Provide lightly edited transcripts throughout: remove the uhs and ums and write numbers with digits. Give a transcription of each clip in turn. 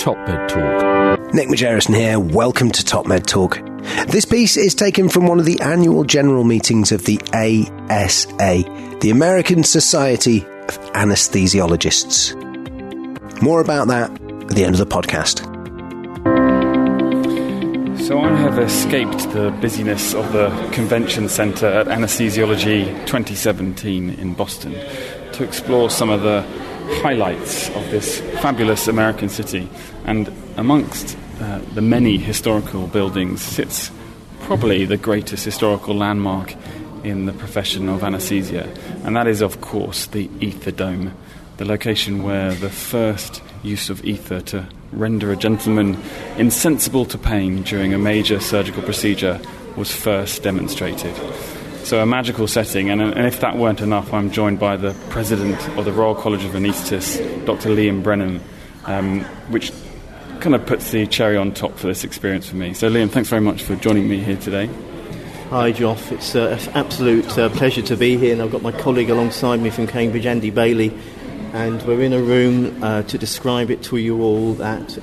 Top Med Talk. Nick Majerison here. Welcome to Top Med Talk. This piece is taken from one of the annual general meetings of the ASA, the American Society of Anaesthesiologists. More about that at the end of the podcast. So I have escaped the busyness of the convention centre at Anesthesiology 2017 in Boston to explore some of the highlights of this fabulous American city. And amongst the many historical buildings sits probably the greatest historical landmark in the profession of anaesthesia, and that is, of course, the ether dome, the location where the first use of ether to render a gentleman insensible to pain during a major surgical procedure was first demonstrated. So a magical setting, and if that weren't enough, I'm joined by the president of the Royal College of Anaesthetists, Dr Liam Brennan, which kind of puts the cherry on top for this experience for me. So Liam, thanks very much for joining me here today. Hi Joff, it's an absolute pleasure to be here, and I've got my colleague alongside me from Cambridge, Andy Bailey, and we're in a room to describe it to you all that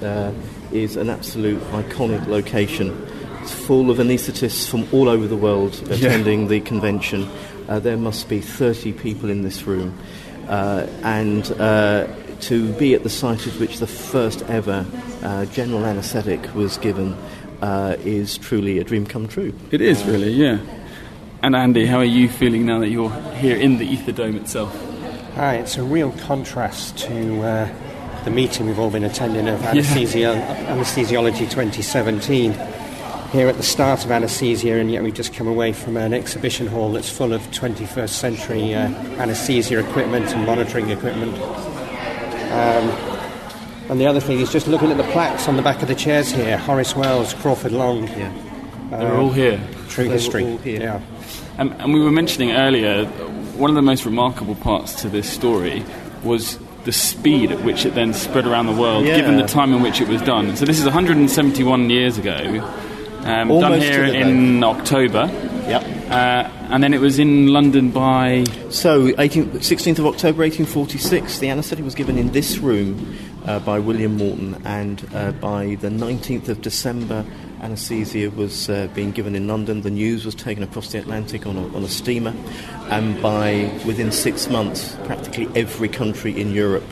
is an absolute iconic location. It's full of anaesthetists from all over the world attending the convention. There must be 30 people in this room, and to be at the site at which the first ever general anaesthetic was given is truly a dream come true. It is really, yeah. And Andy, how are you feeling now that you're here in the ether dome itself? Hi, it's a real contrast to the meeting we've all been attending of Anesthesiology 2017. Here at the start of anaesthesia, and yet we've just come away from an exhibition hall that's full of 21st century anaesthesia equipment and monitoring equipment. And the other thing is just looking at the plaques on the back of the chairs here. Horace Wells, Crawford Long. Yeah. They're all here. True history. All here. Yeah. And we were mentioning earlier, one of the most remarkable parts to this story was the speed at which it then spread around the world, given the time in which it was done. So this is 171 years ago. Done here in October. Yep. And then it was in London by... So, 16th of October 1846, the anaesthetic was given in this room by William Morton, and by the 19th of December, anaesthesia was being given in London. The news was taken across the Atlantic on a steamer, and within 6 months, practically every country in Europe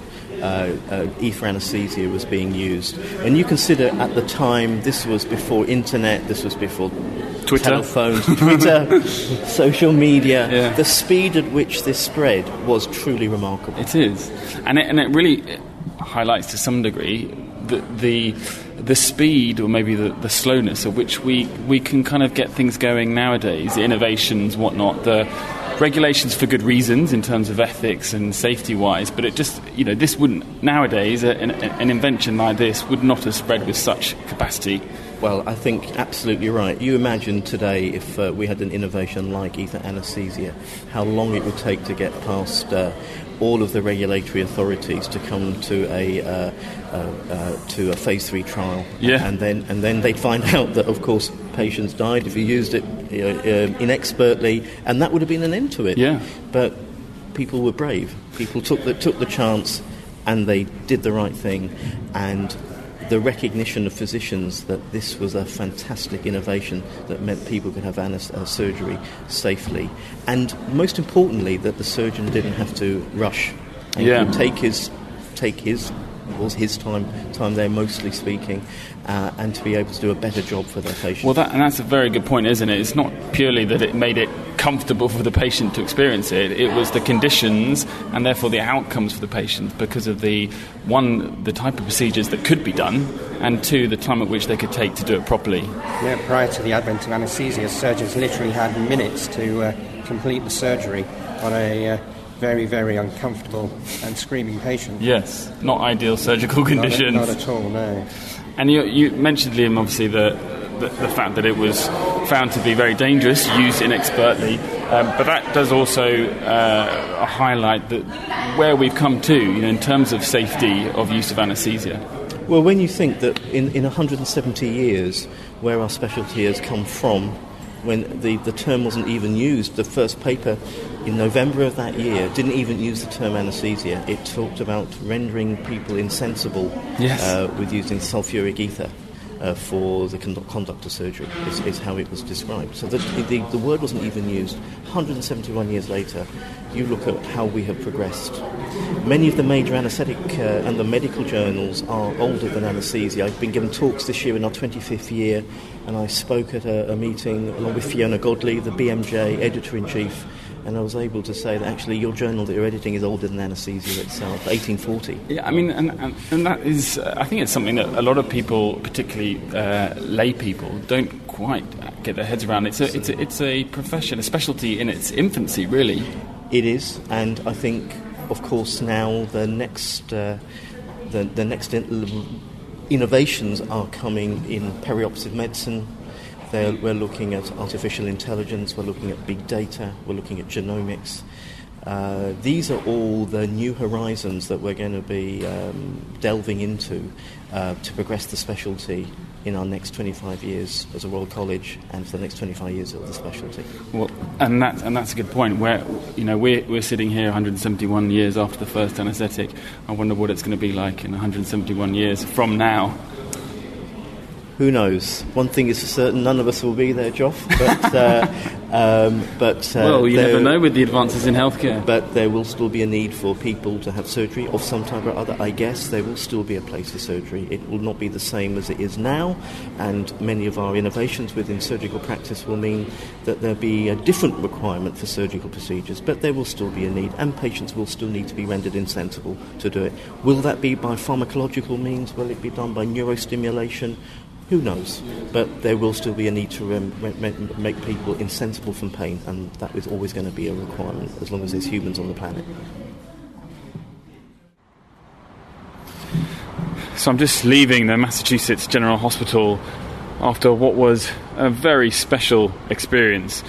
ether anaesthesia was being used. And you consider at the time, this was before internet, this was before Twitter. Telephones, Twitter, social media. The speed at which this spread was truly remarkable. It is. And it really highlights to some degree the speed, or maybe the slowness at which we can kind of get things going nowadays, the innovations, whatnot, the regulations for good reasons in terms of ethics and safety-wise, but it just, this wouldn't, nowadays, an invention like this would not have spread with such capacity. Well, I think absolutely right. You imagine today if we had an innovation like ether anaesthesia, how long it would take to get past all of the regulatory authorities to come to a phase 3 trial, and then they'd find out that, of course, patients died if you used it inexpertly, and that would have been an end to it. Yeah. But people were brave. People took the chance, and they did the right thing, and the recognition of physicians that this was a fantastic innovation that meant people could have surgery safely, and most importantly that the surgeon didn't have to rush and could take his time there, mostly speaking, and to be able to do a better job for their patient. Well, that's a very good point, isn't it? It's not purely that it made it comfortable for the patient to experience it. It was the conditions and therefore the outcomes for the patient because of the type of procedures that could be done, and two, the time at which they could take to do it properly. Yeah, prior to the advent of anaesthesia, surgeons literally had minutes to complete the surgery on a very, very uncomfortable and screaming patient. Yes, not ideal surgical conditions. Not at all, no. And you mentioned, Liam, obviously the fact that it was found to be very dangerous, used inexpertly, but that does also highlight that where we've come to, in terms of safety of use of anaesthesia. Well, when you think that in 170 years, where our specialty has come from, when the term wasn't even used. The first paper in November of that year didn't even use the term anaesthesia. It talked about rendering people insensible with using sulphuric ether for the conduct of surgery, is how it was described. So the word wasn't even used. 171 years later, you look at how we have progressed. Many of the major anaesthetic and the medical journals are older than anaesthesia. I've been given talks this year in our 25th year, and I spoke at a meeting along with Fiona Godley, the BMJ editor-in-chief, and I was able to say that actually your journal that you're editing is older than anaesthesia itself, 1840. Yeah, I mean, and that is, I think it's something that a lot of people, particularly lay people, don't quite get their heads around. It's a profession, a specialty in its infancy, really. It is, and I think, of course, now the next innovations are coming in perioperative medicine. We're looking at artificial intelligence, we're looking at big data, we're looking at genomics. These are all the new horizons that we're going to be delving into to progress the specialty in our next 25 years as a Royal College and for the next 25 years of the specialty. Well, and that's a good point. We're sitting here 171 years after the first anaesthetic. I wonder what it's going to be like in 171 years from now. Who knows? One thing is for certain, none of us will be there, Joff. Well, you never know with the advances in healthcare. But there will still be a need for people to have surgery of some type or other. I guess there will still be a place for surgery. It will not be the same as it is now, and many of our innovations within surgical practice will mean that there'll be a different requirement for surgical procedures, but there will still be a need, and patients will still need to be rendered insensible to do it. Will that be by pharmacological means? Will it be done by neurostimulation? Who knows? But there will still be a need to make people insensible from pain, and that is always going to be a requirement as long as there's humans on the planet. So I'm just leaving the Massachusetts General Hospital after what was a very special experience,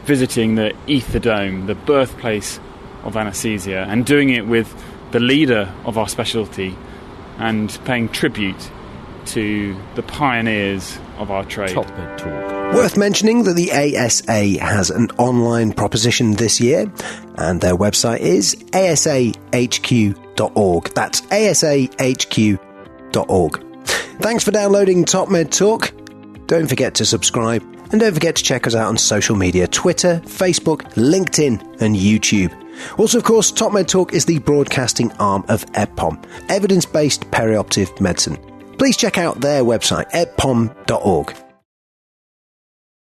visiting the Ether Dome, the birthplace of anaesthesia, and doing it with the leader of our specialty and paying tribute to the pioneers of our trade. Top Med Talk. Worth mentioning that the ASA has an online proposition this year, and their website is asahq.org. That's asahq.org. Thanks for downloading Top Med Talk. Don't forget to subscribe, and don't forget to check us out on social media: Twitter, Facebook, LinkedIn and YouTube. Also, of course, Top Med Talk is the broadcasting arm of EPOM, Evidence-Based Perioperative Medicine. Please check out their website, epom.org.